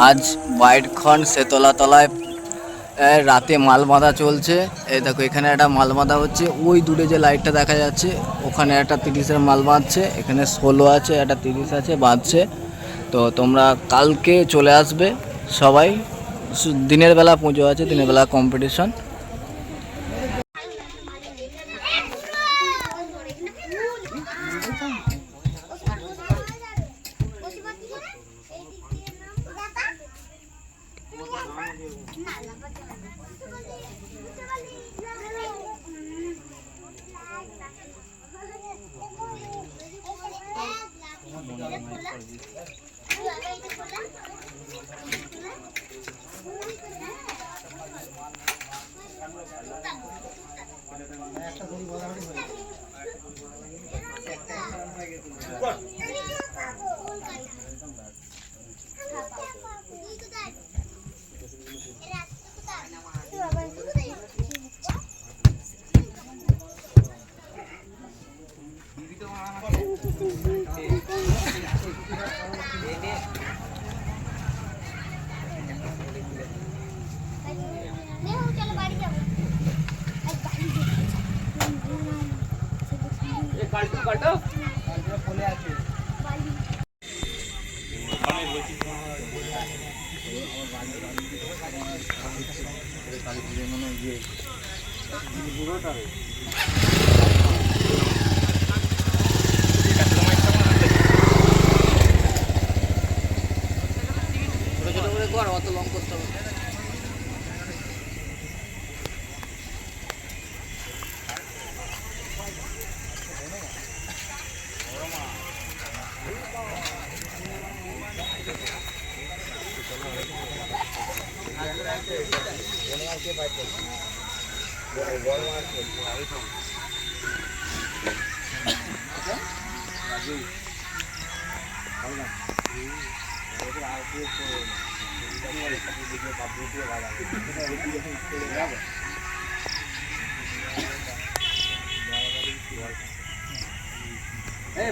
আজ বাইটখন সেতলা তলায় রাতে মাল বাঁধা চলছে। এই দেখো এখানে একটা মাল বাঁধা হচ্ছে, ওই দূরে যে লাইটটা দেখা যাচ্ছে ওখানে একটা 30-এর মাল বাঁধছে, এখানে 16 আছে, একটা 30 আছে বাঁধছে। তো তোমরা কালকে চলে আসবে সবাই, দিনের বেলা পুজো আছে, দিনের বেলা কম্পিটিশন। অত লং করতে হবে।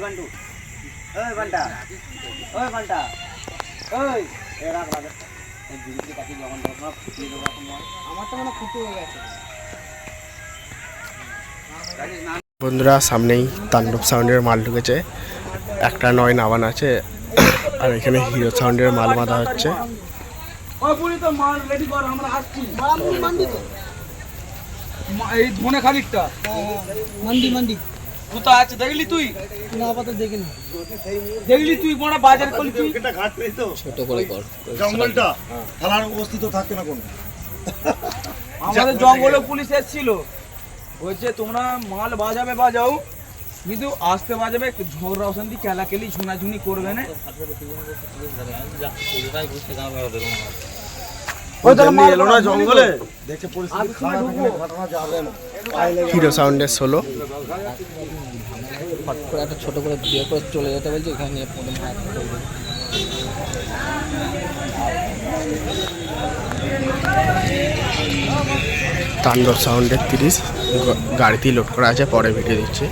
बंटू बंटा बंटा বন্ধুরা সামনেই তাণ্ডব সাউন্ডের মাল ঢুকেছে, একটা 9 নাবান আছে, আর এখানে হিরো সাউন্ডের মাল বাঁধা হচ্ছে। এই ধনে খানিকটা মান্ডি মান্ডি কোথায় আছে দেখলি তুই? না আপাতত দেখিনি। দেখলি তুই বড় বাজার করলি তুই? এটা ঘাট নেই তো, ছোট করে কর। জঙ্গলটা থানার অবস্থিত থাকে না কোন। আমাদের জঙ্গলে পুলিশ এসেছিল, বলছে তোমরা মাল বাজাবে বাজাও, কিন্তু আসতে বাজাবে, ঝগড়া অশান্তি কেলাকেলি ঝুনাঝুনি করবে না। হিরো সাউন্ডের 16 ফট করে একটা ছোট করে ভিডিও করে চলে যেতে বলছে, এখানে নিয়ে প্রথম হাত করবে। তাণ্ডব সাউন্ডের 30 গাড়িতেই লোড করা আছে, পরে ভিডিও দিচ্ছে।